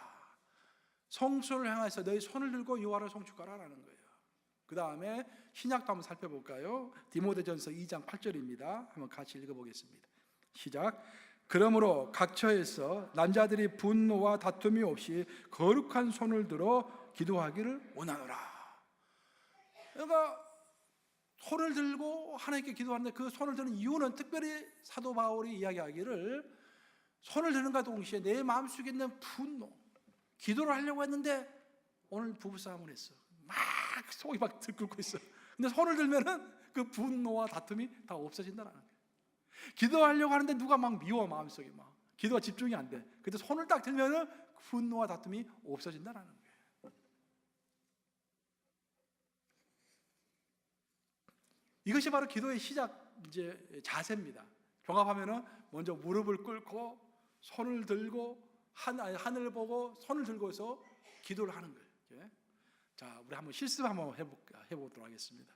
성소를 향해서 너희 손을 들고 여호와를 송축하라라는 거예요. 그 다음에 신약도 한번 살펴볼까요? 디모데전서 2장 8절입니다. 한번 같이 읽어보겠습니다. 시작. 그러므로 각처에서 남자들이 분노와 다툼이 없이 거룩한 손을 들어 기도하기를 원하노라. 그러니까 손을 들고 하나님께 기도하는데 그 손을 드는 이유는 특별히 사도 바울이 이야기하기를 손을 드는과 동시에 내 마음속에 있는 분노, 기도를 하려고 했는데 오늘 부부싸움을 했어. 막 속이 막 들끓고 있어. 근데 손을 들면은 그 분노와 다툼이 다 없어진다는 거예요. 기도하려고 하는데 누가 막 미워, 마음속에 막 기도가 집중이 안 돼. 그때 손을 딱 들면은 분노와 다툼이 없어진다라는 거예요. 이것이 바로 기도의 시작 이제 자세입니다. 종합하면은 먼저 무릎을 꿇고 손을 들고 하늘을 보고 손을 들고서 기도를 하는 거예요. 자, 우리 한번 실습 한번 해보도록 하겠습니다.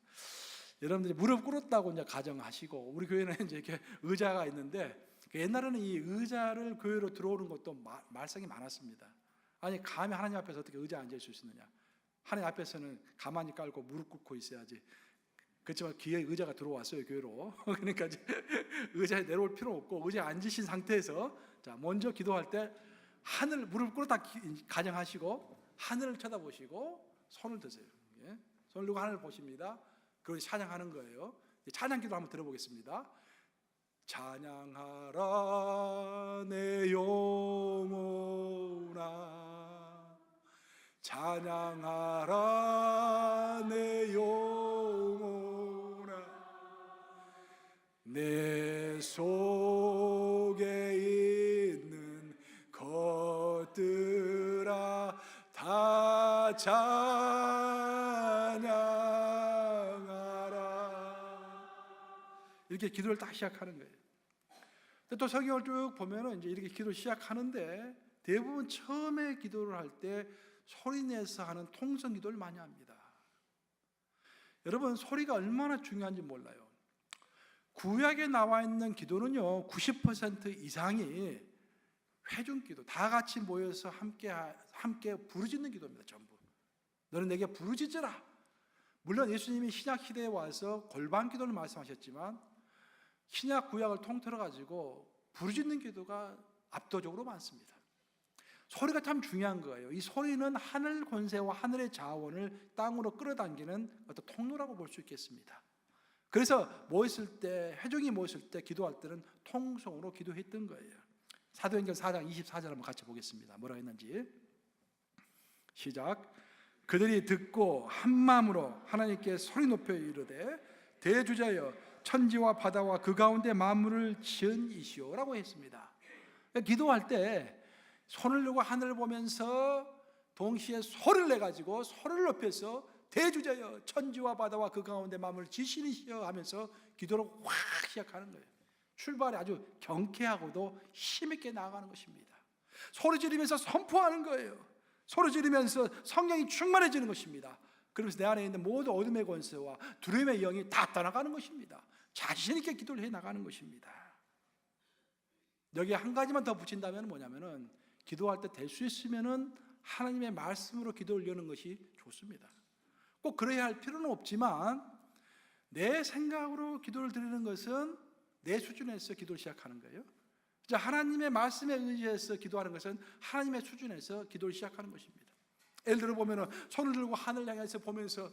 여러분들이 무릎 꿇었다고 이제 가정하시고, 우리 교회는 이제 이렇게 의자가 있는데, 옛날에는 이 의자를 교회로 들어오는 것도 말썽이 많았습니다. 아니, 감히 하나님 앞에서 어떻게 의자에 앉을 수 있느냐? 하나님 앞에서는 가만히 깔고 무릎 꿇고 있어야지. 그렇지만 귀에 의자가 들어왔어요, 교회로. 그러니까 이제 의자에 내려올 필요 없고 의자에 앉으신 상태에서, 자, 먼저 기도할 때 하늘, 무릎 꿇었다 가정하시고 하늘을 쳐다보시고 손을 드세요. 손을 들고 하늘을 보십니다. 그리고 찬양하는 거예요. 찬양 기도 한번 들어보겠습니다. 찬양하라 내 영혼아, 찬양하라 내 영혼아, 내 속에 있는 것들아 다 찬양하라. 이렇게 기도를 딱 시작하는 거예요. 또 성경을 쭉 보면은 이제 이렇게 기도 시작하는데 대부분 처음에 기도를 할 때 소리 내서 하는 통성 기도를 많이 합니다. 여러분, 소리가 얼마나 중요한지 몰라요. 구약에 나와 있는 기도는요 90% 이상이 회중기도, 다 같이 모여서 함께 부르짖는 기도입니다. 전부. 너는 내게 부르짖으라. 물론 예수님이 신약 시대에 와서 골방 기도를 말씀하셨지만 신약 구약을 통틀어 가지고 부르짖는 기도가 압도적으로 많습니다. 소리가 참 중요한 거예요. 이 소리는 하늘 권세와 하늘의 자원을 땅으로 끌어당기는 어떤 통로라고 볼 수 있겠습니다. 그래서 모였을 때, 회중이 모였을 때 기도할 때는 통성으로 기도했던 거예요. 사도행전 4장 24절 한번 같이 보겠습니다. 뭐라고 했는지. 시작. 그들이 듣고 한 마음으로 하나님께 소리 높여 이르되 대주자여 천지와 바다와 그 가운데 만물을 지은 이시오라고 했습니다. 기도할 때 손을 들고 하늘을 보면서 동시에 소리를 내가지고 소리를 높여서 대주자여 천지와 바다와 그 가운데 만물을 지으시오 하면서 기도를 확 시작하는 거예요. 출발이 아주 경쾌하고도 힘있게 나아가는 것입니다. 소리 지르면서 선포하는 거예요. 소리 지르면서 성령이 충만해지는 것입니다. 그러면서 내 안에 있는 모든 어둠의 권세와 두려움의 영이 다 떠나가는 것입니다. 자신 있게 기도를 해 나가는 것입니다. 여기에 한 가지만 더 붙인다면 뭐냐면은 기도할 때 될 수 있으면은 하나님의 말씀으로 기도를 여는 것이 좋습니다. 꼭 그래야 할 필요는 없지만 내 생각으로 기도를 드리는 것은 내 수준에서 기도를 시작하는 거예요. 하나님의 말씀에 의지해서 기도하는 것은 하나님의 수준에서 기도를 시작하는 것입니다. 예를 들어 보면은 손을 들고 하늘 향해서 보면서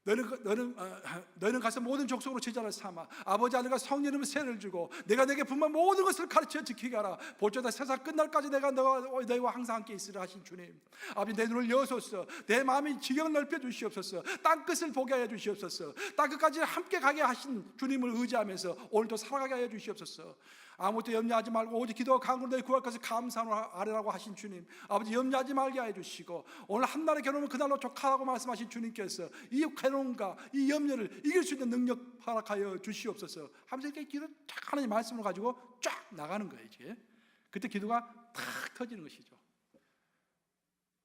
너는 가서 모든 족속으로 제자를 삼아 아버지 아들과 성령 이름으로 세를 주고 내가 내게 분만 모든 것을 가르쳐 지키게 하라. 볼지어다 세상 끝날까지 내가 너희와 항상 함께 있으라 하신 주님, 아버지 내 눈을 여소서, 내 마음이 지경 넓혀 주시옵소서, 땅끝을 보게 하여 주시옵소서, 땅끝까지 함께 가게 하신 주님을 의지하면서 오늘도 살아가게 하여 주시옵소서. 아무것도 염려하지 말고 오직 기도와 간구로 너희 구할 것을 감사하라고 하신 주님, 아버지 염려하지 말게 하여 주시고 오늘 한날의 괴로움은 그날로 족하라고 말씀하신 주님께서 이 괴로움과 이 염려를 이길 수 있는 능력 허락하여 주시옵소서 하면서 이렇게 기도 쫙 하나님 말씀을 가지고 쫙 나가는 거예요. 이제 그때 기도가 탁 터지는 것이죠.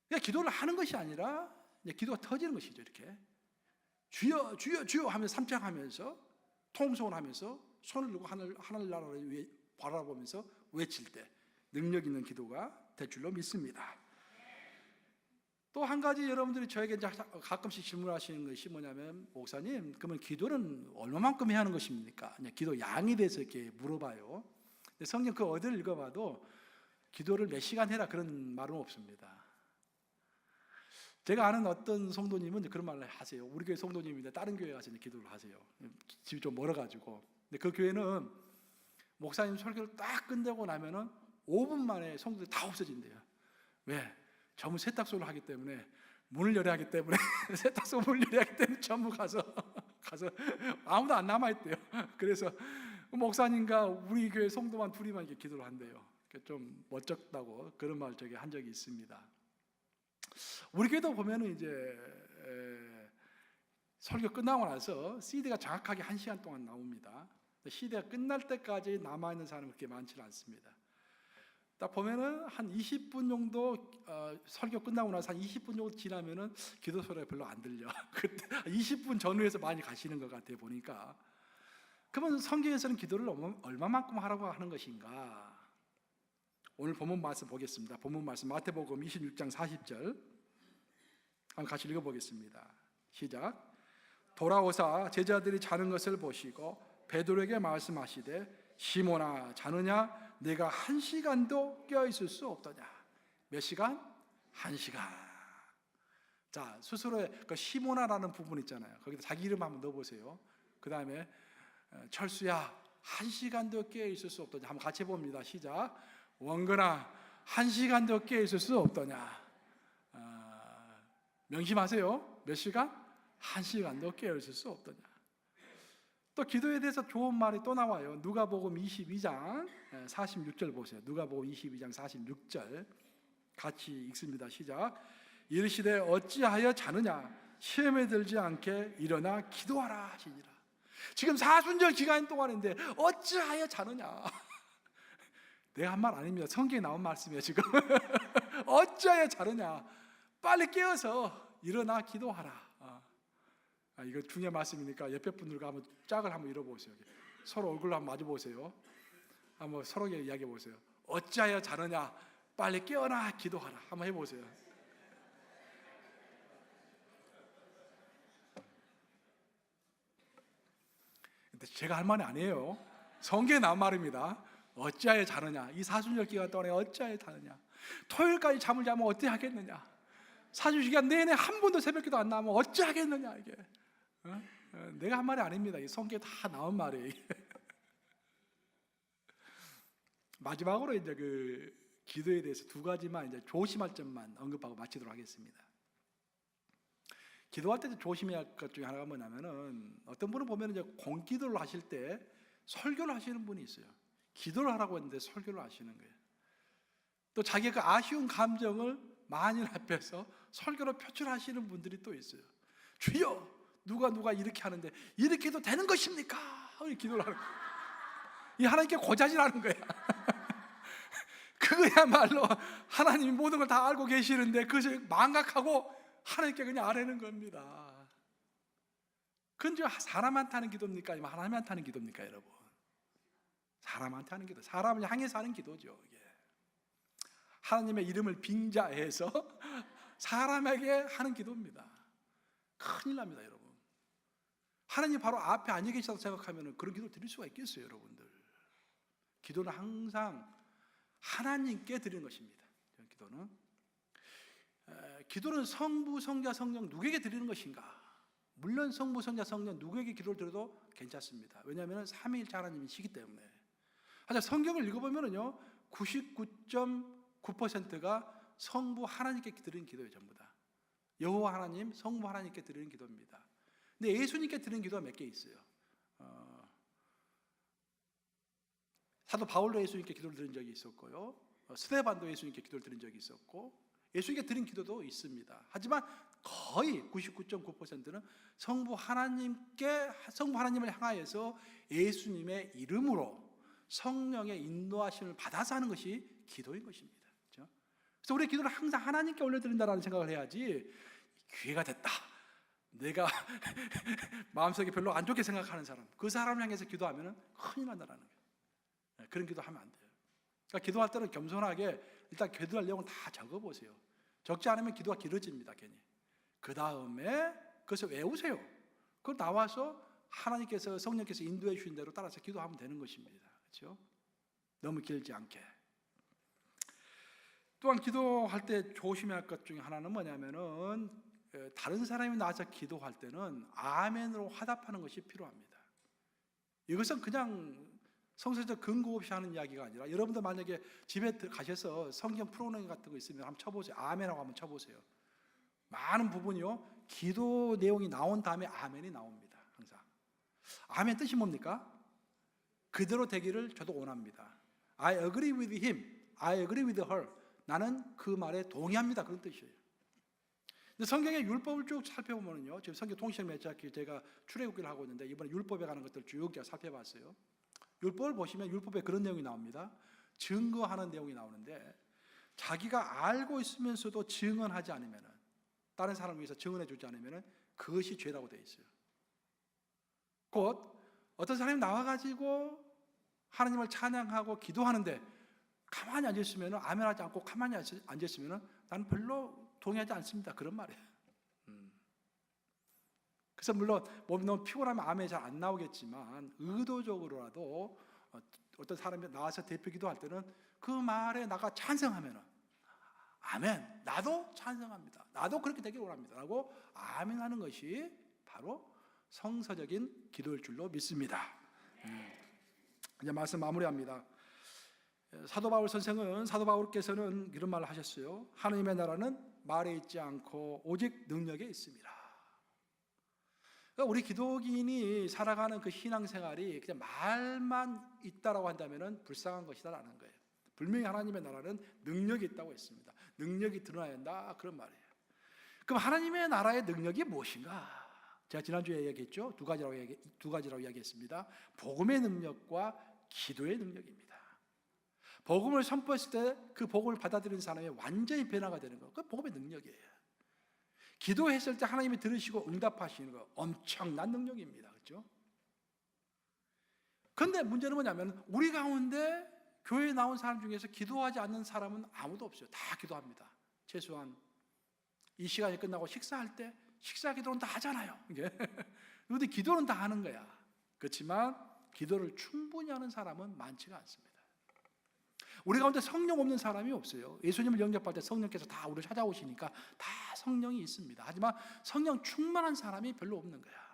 그냥 기도를 하는 것이 아니라 기도가 터지는 것이죠. 이렇게 주여 주여 주여 하면서 삼창하면서 통성을 하면서 손을 들고 하늘나라를 바라보면서 외칠 때 능력 있는 기도가 될 줄로 믿습니다. 또 한 가지 여러분들이 저에게 가끔씩 질문하시는 것이 뭐냐면, 목사님 그러면 기도는 얼마만큼 해야 하는 것입니까? 기도 양에 대해서 이렇게 물어봐요. 근데 성경 그 어디를 읽어봐도 기도를 몇 시간 해라 그런 말은 없습니다. 제가 아는 어떤 성도님은 그런 말을 하세요. 우리 교회 성도님인데 다른 교회 가서 기도를 하세요. 집이 좀 멀어가지고. 근데 그 교회는 목사님 설교를 딱 끝내고 나면은 5분 만에 성도들이 다 없어진대요. 왜? 전부 세탁소를 하기 때문에, 문을 열어야 하기 때문에 세탁소 문을 열어야 하기 때문에 전부 가서 아무도 안 남아있대요. 그래서 목사님과 우리 교회 성도만 둘이만 이렇게 기도를 한대요. 좀 멋쩍다고 그런 말 저기 한 적이 있습니다. 우리 교회도 보면은 이제 설교 끝나고 나서 CD가 정확하게 1시간 동안 나옵니다. CD가 끝날 때까지 남아있는 사람은 그렇게 많지는 않습니다. 딱 보면은 한 20분 정도 설교 끝나고 나서 한 20분 정도 지나면은 기도 소리가 별로 안 들려. 그때 20분 전후에서 많이 가시는 것 같아요 보니까. 그러면 성경에서는 기도를 얼마만큼 하라고 하는 것인가? 오늘 본문 말씀 보겠습니다. 본문 말씀 마태복음 26장 40절 한번 같이 읽어보겠습니다. 시작. 돌아오사 제자들이 자는 것을 보시고 베드로에게 말씀하시되 시몬아 자느냐 내가 1시간도 깨어있을 수 없더냐. 몇 시간? 1시간. 자, 스스로의 그 시몬아라는 부분 있잖아요. 거기다 자기 이름 한번 넣어보세요. 그 다음에 철수야 1시간도 깨어있을 수 없더냐. 한번 같이 봅니다. 시작. 원근아 1시간도 깨어있을 수 없더냐. 명심하세요. 몇 시간? 1시간도 깨어있을 수 없더냐. 또 기도에 대해서 좋은 말이 또 나와요. 누가복음 22장 46절 보세요. 누가복음 22장 46절 같이 읽습니다. 시작. 이르시되 어찌하여 자느냐 시험에 들지 않게 일어나 기도하라 하시니라. 지금 사순절 기간 동안인데 어찌하여 자느냐. 내가 한 말 아닙니다. 성경에 나온 말씀이에요 지금. 어찌하여 자느냐. 빨리 깨어서 일어나 기도하라. 이거 중요한 말씀이니까 옆에 분들과 한번 짝을 한번 이뤄보세요. 서로 얼굴로 한번 마주보세요. 한번 서로에게 이야기해 보세요. 어찌하여 자느냐 빨리 깨어나 기도하라. 한번 해보세요. 근데 제가 할 말이 아니에요. 성경에 나온 말입니다. 어찌하여 자느냐. 이 사순절 기간 동안에 어찌하여 자느냐. 토요일까지 잠을 자면 어떻게 하겠느냐. 사순절 기간 내내 한 번도 새벽기도 안 나오면 어찌 하겠느냐. 이게 내가 한 말이 아닙니다. 이 성경에 다 나온 말이에요. 마지막으로 이제 그 기도에 대해서 두 가지만 이제 조심할 점만 언급하고 마치도록 하겠습니다. 기도할 때 조심해야 할 것 중에 하나가 뭐냐면은 어떤 분은 보면 이제 공기도를 하실 때 설교를 하시는 분이 있어요. 기도를 하라고 했는데 설교를 하시는 거예요. 또 자기가 아쉬운 감정을 만인 앞에서 설교로 표출하시는 분들이 또 있어요. 주여 누가 이렇게 하는데 이렇게 해도 되는 것입니까? 기도를 하는 거예요. 이 하나님께 고자질하는 거야. 그거야말로 하나님이 모든 걸 다 알고 계시는데 그것을 망각하고 하나님께 그냥 아뢰는 겁니다. 그건 사람한테 하는 기도입니까? 아니면 하나님한테 하는 기도입니까, 여러분? 사람한테 하는 기도, 사람을 향해서 하는 기도죠. 이게 하나님의 이름을 빙자해서 사람에게 하는 기도입니다. 큰일 납니다, 여러분. 하나님 바로 앞에 앉아 계시다고 생각하면 그런 기도를 드릴 수가 있겠어요, 여러분들? 기도는 항상 하나님께 드리는 것입니다. 기도는 성부, 성자, 성령 누구에게 드리는 것인가? 물론 성부, 성자, 성령 누구에게 기도를 드려도 괜찮습니다. 왜냐하면 삼위일체 하나님이시기 때문에. 하여튼 성경을 읽어보면요 99.9%가 성부 하나님께 드리는 기도예요. 전부 다 여호와 하나님, 성부 하나님께 드리는 기도입니다. 근데 예수님께 드리는 기도가 몇 개 있어요. 사도 바울도 예수님께 기도를 드린 적이 있었고요, 스데반도 예수님께 기도를 드린 적이 있었고, 예수님께 드린 기도도 있습니다. 하지만 거의 99.9%는 성부 하나님을 향하여서 예수님의 이름으로 성령의 인도하심을 받아서 하는 것이 기도인 것입니다. 그렇죠? 그래서 우리 기도를 항상 하나님께 올려드린다라는 생각을 해야지, 기회가 됐다, 내가 마음속에 별로 안 좋게 생각하는 사람, 그 사람을 향해서 기도하면 큰일 난다는 거예요. 그런 기도하면 안 돼요. 그러니까 기도할 때는 겸손하게 일단 기도할 내용을 다 적어보세요. 적지 않으면 기도가 길어집니다, 괜히. 그 다음에 그것을 외우세요. 그걸 나와서 하나님께서, 성령께서 인도해 주신 대로 따라서 기도하면 되는 것입니다. 그렇죠? 너무 길지 않게. 또한 기도할 때 조심해야 할 것 중에 하나는 뭐냐면은, 다른 사람이 나와서 기도할 때는 아멘으로 화답하는 것이 필요합니다. 이것은 그냥 성서적 근거 없이 하는 이야기가 아니라, 여러분들 만약에 집에 가셔서 성경 프로그램 같은 거 있으면 한번 쳐보세요. 아멘하고 한번 쳐보세요. 많은 부분이요, 기도 내용이 나온 다음에 아멘이 나옵니다. 항상. 아멘 뜻이 뭡니까? 그대로 되기를 저도 원합니다. I agree with him. I agree with her. 나는 그 말에 동의합니다. 그런 뜻이에요. 근데 성경의 율법을 쭉 살펴보면요, 지금 성경 통신을 맺자기 제가 출애굽기를 하고 있는데 이번에 율법에 관한 것들 쭉 제가 살펴봤어요. 율법을 보시면 율법에 그런 내용이 나옵니다. 증거하는 내용이 나오는데 자기가 알고 있으면서도 증언하지 않으면, 다른 사람을 위해서 증언해 주지 않으면 그것이 죄라고 되어 있어요. 곧 어떤 사람이 나와가지고 하나님을 찬양하고 기도하는데 가만히 앉아있으면, 아멘하지 않고 가만히 앉아있으면 나는 별로 동의하지 않습니다. 그런 말이에요. 그래서 물론 몸이 너무 피곤하면 아멘이 잘 안 나오겠지만 의도적으로라도 어떤 사람이 나와서 대표 기도할 때는 그 말에 나가 찬성하면 아멘, 나도 찬성합니다. 나도 그렇게 되길 원합니다. 라고 아멘하는 것이 바로 성서적인 기도일 줄로 믿습니다. 이제 말씀 마무리합니다. 사도 바울 선생은, 사도 바울께서는 이런 말을 하셨어요. 하나님의 나라는 말에 있지 않고 오직 능력에 있습니다. 그러니까 우리 기독인이 살아가는 그 신앙생활이 그냥 말만 있다라고 한다면 불쌍한 것이다라는 거예요. 분명히 하나님의 나라는 능력이 있다고 했습니다. 능력이 드러나야 한다, 그런 말이에요. 그럼 하나님의 나라의 능력이 무엇인가? 제가 지난주에 얘기했죠. 두 가지라고 이야기했습니다. 복음의 능력과 기도의 능력입니다. 복음을 선포했을 때 그 복음을 받아들이는 사람이 완전히 변화가 되는 거, 그 복음의 능력이에요. 기도했을 때 하나님이 들으시고 응답하시는 거, 엄청난 능력입니다. 그렇죠? 그런데 문제는 뭐냐면 우리 가운데 교회에 나온 사람 중에서 기도하지 않는 사람은 아무도 없어요. 다 기도합니다. 최소한 이 시간이 끝나고 식사할 때 식사 기도는 다 하잖아요. 근데 기도는 다 하는 거야. 그렇지만 기도를 충분히 하는 사람은 많지가 않습니다. 우리 가운데 성령 없는 사람이 없어요. 예수님을 영접할 때 성령께서 다 우리를 찾아오시니까 다 성령이 있습니다. 하지만 성령 충만한 사람이 별로 없는 거야.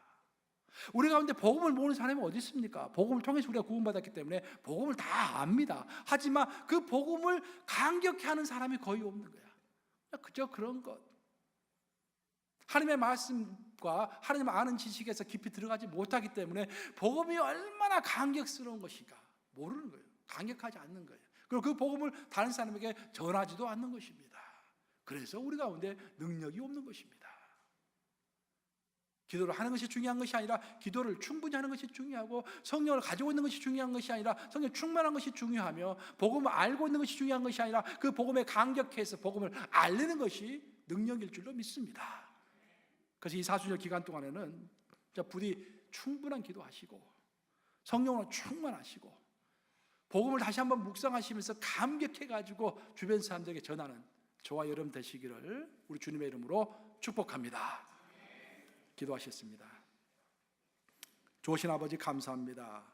우리 가운데 복음을 모르는 사람이 어디 있습니까? 복음을 통해서 우리가 구원받았기 때문에 복음을 다 압니다. 하지만 그 복음을 감격해 하는 사람이 거의 없는 거야. 그저 그런 것. 하나님의 말씀과 하나님을 아는 지식에서 깊이 들어가지 못하기 때문에 복음이 얼마나 감격스러운 것인가 모르는 거예요. 감격하지 않는 거예요. 그리고 그 복음을 다른 사람에게 전하지도 않는 것입니다. 그래서 우리 가운데 능력이 없는 것입니다. 기도를 하는 것이 중요한 것이 아니라 기도를 충분히 하는 것이 중요하고 성령을 가지고 있는 것이 중요한 것이 아니라 성령 충만한 것이 중요하며 복음을 알고 있는 것이 중요한 것이 아니라 그 복음에 감격해서 복음을 알리는 것이 능력일 줄로 믿습니다. 그래서 이 사순절 기간 동안에는 부디 충분한 기도하시고 성령으로 충만하시고 복음을 다시 한번 묵상하시면서 감격해가지고 주변 사람들에게 전하는 저와 여러분 되시기를 우리 주님의 이름으로 축복합니다. 기도하셨습니다. 좋으신 아버지 감사합니다.